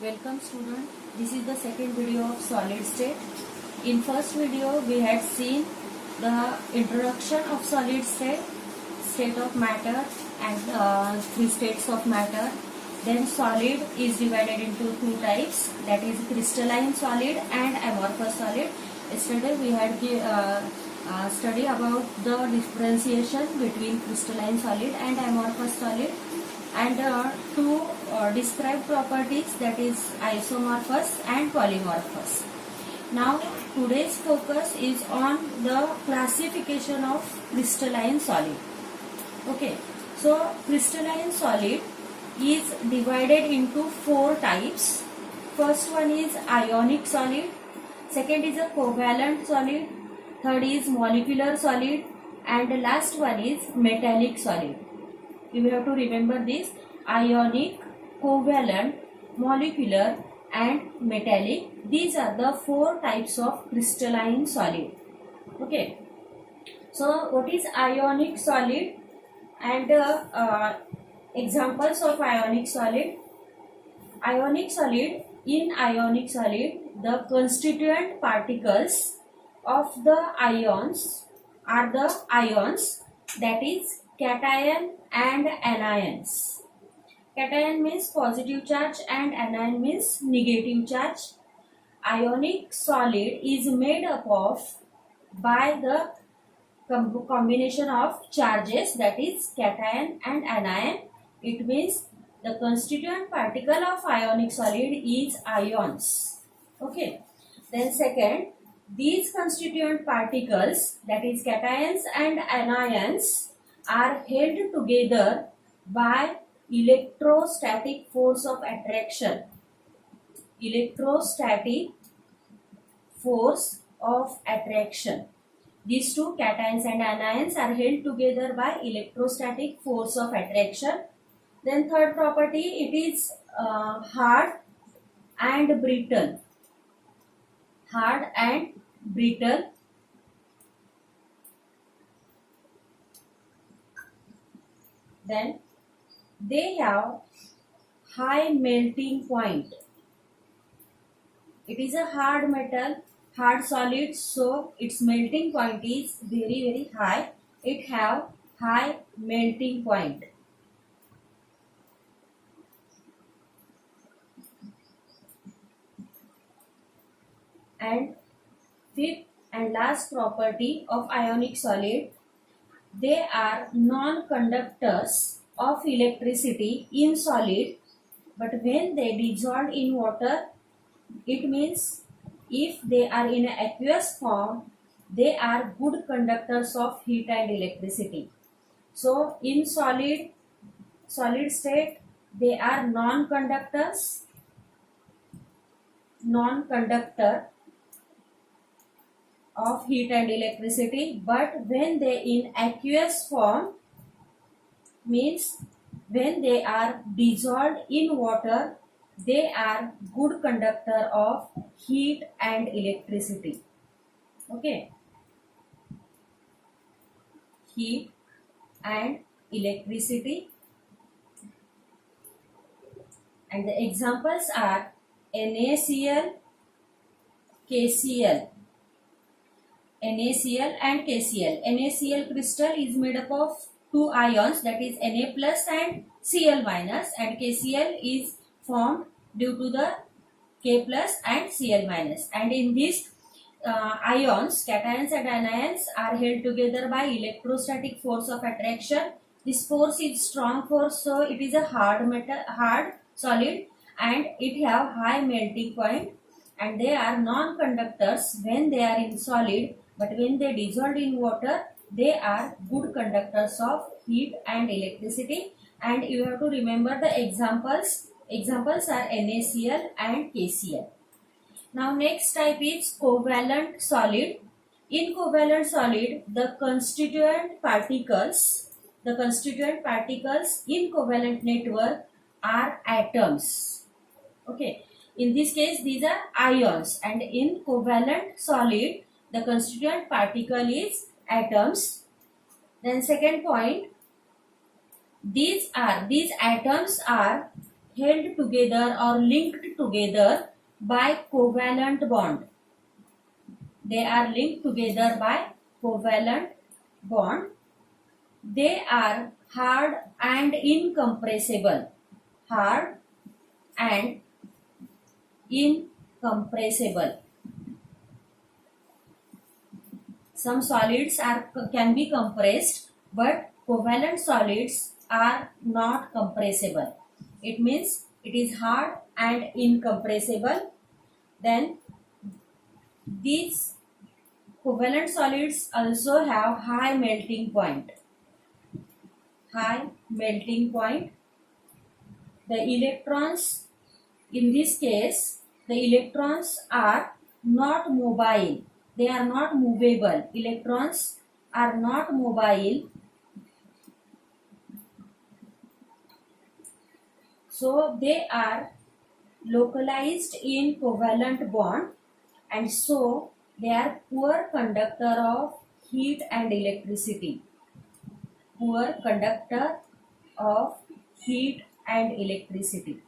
Welcome student. This is the second video of solid state. In first video we had seen the introduction of solid state, state of matter and three states of matter. Then solid is divided into two types, that is crystalline solid and amorphous solid. Yesterday we had study about the differentiation between crystalline solid and amorphous solid, and to describe properties, that is isomorphous and polymorphous. Now today's focus is on the classification of crystalline solid. Okay, so crystalline solid is divided into four types. First one is ionic solid, second is a covalent solid, third is molecular solid, and the last one is metallic solid. You have to remember this: ionic, covalent, molecular and metallic. These are the four types of crystalline solid. Okay, so what is ionic solid and examples of ionic solid? Ionic solid, in ionic solid the constituent particles of the ions are the ions, that is cation and anions. Cation means positive charge and anion means negative charge. Ionic solid is made up of by the combination of charges, that is cation and anion. It means the constituent particle of ionic solid is ions. Okay. Then second, these constituent particles, that is cations and anions, are held together by electrostatic force of attraction. Electrostatic force of attraction. These two, cations and anions, are held together by electrostatic force of attraction. Then third property, it is hard and brittle. Hard and brittle. Then they have high melting point. It is a hard metal, hard solid, so its melting point is very high. It have high melting point. And fifth and last property of ionic solid, they are non-conductors of electricity in solid, but when they dissolve in water, it means if they are in an aqueous form, they are good conductors of heat and electricity. So in solid state, they are non-conductor of heat and electricity, but when they in aqueous form, means when they are dissolved in water, they are good conductor of heat and electricity. Okay, heat and electricity. And the examples are NaCl, KCl. NaCl and KCl. NaCl crystal is made up of two ions, that is Na plus and Cl minus, and KCl is formed due to the K plus and Cl minus. And in these ions, cations and anions, are held together by electrostatic force of attraction. This force is strong force, so it is a hard solid, and it have high melting point, and they are non-conductors when they are in solid, but when they dissolve in water, they are good conductors of heat and electricity. And you have to remember the examples. Examples are NaCl and KCl. Now next type is covalent solid. In covalent solid, the constituent particles in covalent network are atoms. Okay. In this case, these are ions, and in covalent solid, the constituent particle is atoms. Then second point, these atoms are held together or linked together by covalent bond. They are linked together by covalent bond. They are hard and incompressible. Hard and incompressible. Some solids can be compressed, but covalent solids are not compressible. It means it is hard and incompressible. Then these covalent solids also have high melting point. High melting point. The electrons, in this case, the electrons are not mobile. They are not movable. Electrons are not mobile. So they are localized in covalent bond, and so they are poor conductor of heat and electricity. Poor conductor of heat and electricity.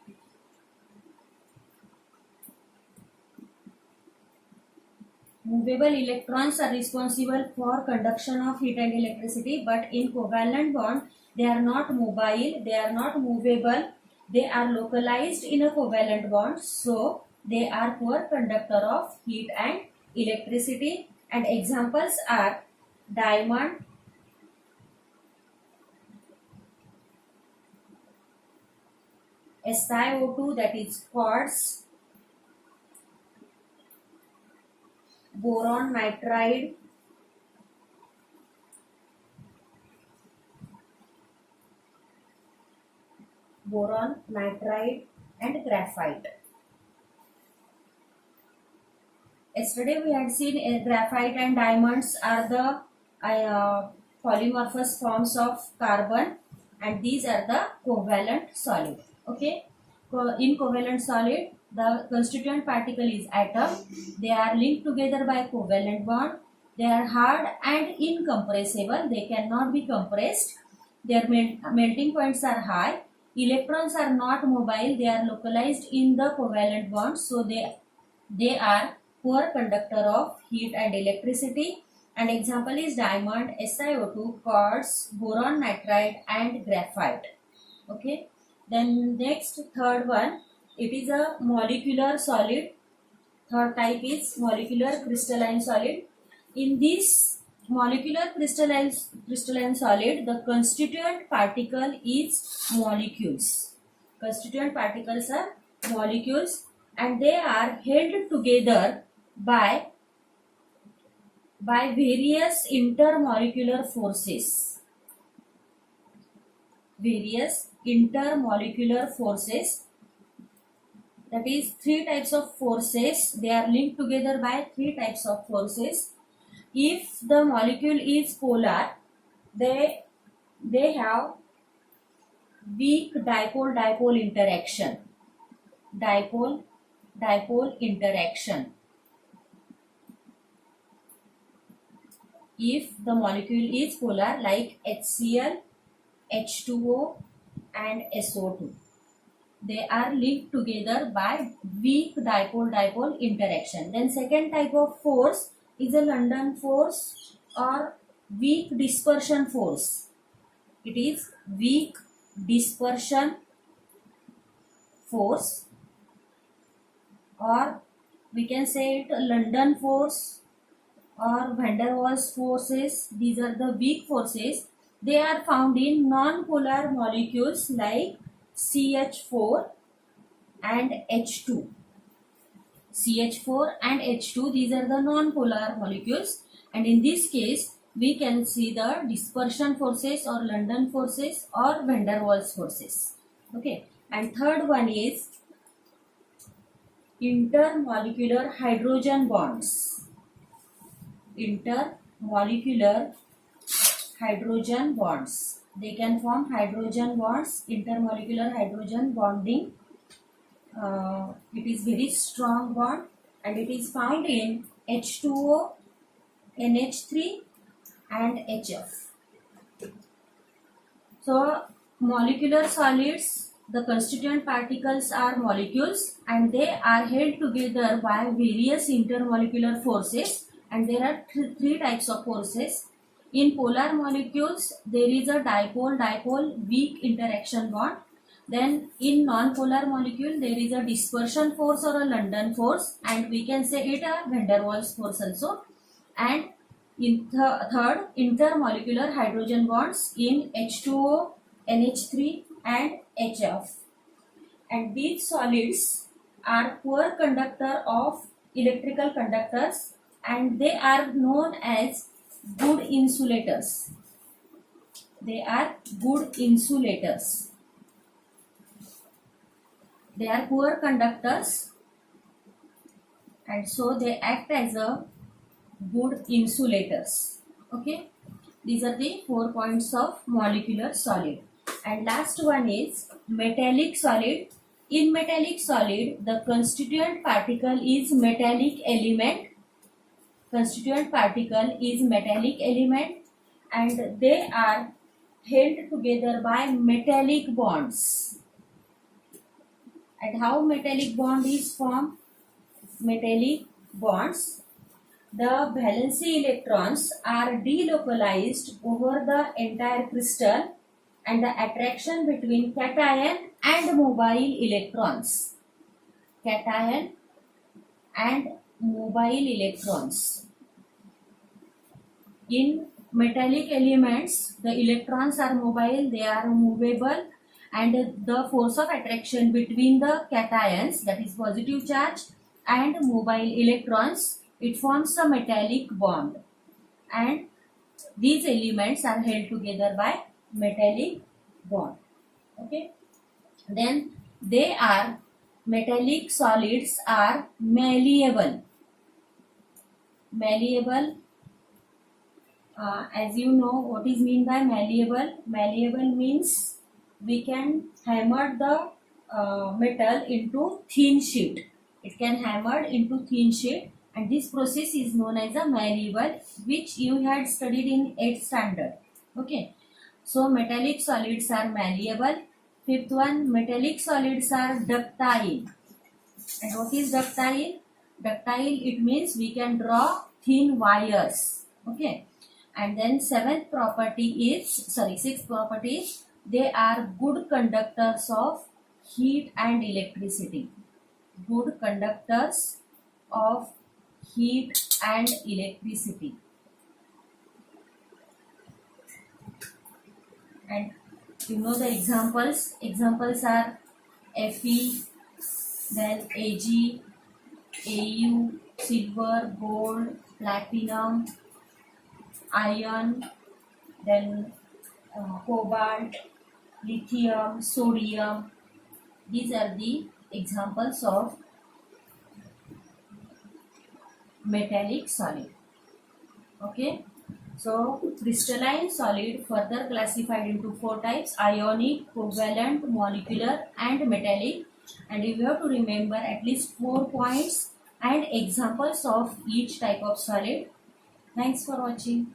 Movable electrons are responsible for conduction of heat and electricity, but in covalent bond they are not mobile, they are not movable, they are localized in a covalent bond, so they are poor conductor of heat and electricity. And examples are diamond, SiO2, that is quartz, boron nitride, and graphite. Yesterday we had seen graphite and diamonds are the polymorphous forms of carbon, and these are the covalent solid. Okay, in covalent solid, the constituent particle is atom. They are linked together by covalent bond. They are hard and incompressible. They cannot be compressed. Their melting points are high. Electrons are not mobile. They are localized in the covalent bond, so they are poor conductor of heat and electricity. An example is diamond, SiO2, quartz, boron nitride, and graphite. Okay. Then next, third one, it is a molecular solid. Third type is molecular crystalline solid. In this molecular crystalline solid, the constituent particle is molecules. Constituent particles are molecules, and they are held together by various intermolecular forces. Various intermolecular forces, that is three types of forces. They are linked together by three types of forces. If the molecule is polar, they have weak dipole-dipole interaction. Dipole interaction. If the molecule is polar, like HCl, H2O, and SO2, they are linked together by weak dipole-dipole interaction. Then second type of force is a London force or weak dispersion force. It is weak dispersion force, or we can say it London force or van der Waals forces. These are the weak forces. They are found in non-polar molecules like CH4 and H2. CH4 and H2, these are the non-polar molecules, and in this case we can see the dispersion forces or London forces or van der Waals forces. Okay, and third one is intermolecular hydrogen bonds. Intermolecular hydrogen bonds. They can form hydrogen bonds, intermolecular hydrogen bonding. It is very strong bond, and it is found in H2O, NH3 and HF. So molecular solids, the constituent particles are molecules and they are held together by various intermolecular forces, and there are three types of forces. In polar molecules, there is a dipole-dipole weak interaction bond. Then in non-polar molecule, there is a dispersion force or a London force, and we can say it a van der Waals force also. And in third, intermolecular hydrogen bonds in H2O, NH3 and HF. And these solids are poor conductor of electrical conductors, and they are known as good insulators. They are good insulators. They are poor conductors, and so they act as a good insulators. Okay, these are the 4 points of molecular solid. And last one is metallic solid. In metallic solid, the constituent particle is metallic element. Constituent particle is metallic element, and they are held together by metallic bonds. And how metallic bond is formed? Metallic bonds. The valency electrons are delocalized over the entire crystal, and the attraction between cation and mobile electrons. Cation and mobile electrons. In metallic elements, the electrons are mobile, they are movable, and the force of attraction between the cations, that is positive charge, and mobile electrons, it forms a metallic bond, and these elements are held together by metallic bond. Okay, then they are metallic solids are malleable. Malleable, as you know what is mean by malleable. Malleable means we can hammer the metal into thin sheet. It can hammered into thin sheet, and this process is known as a malleable, which you had studied in 8th standard. Okay, so metallic solids are malleable. Fifth one, metallic solids are ductile. And what is ductile? Ductile, it means we can draw thin wires. Okay, and then sixth property is they are good conductors of heat and electricity. Good conductors of heat and electricity. And you know the examples. Examples are Fe, then Ag, Au, silver, gold, platinum, iron, then cobalt, lithium, sodium. These are the examples of metallic solid. Okay, so crystalline solid further classified into 4 types: ionic, covalent, molecular and metallic. And you have to remember at least 4 points and examples of each type of solid. Thanks for watching.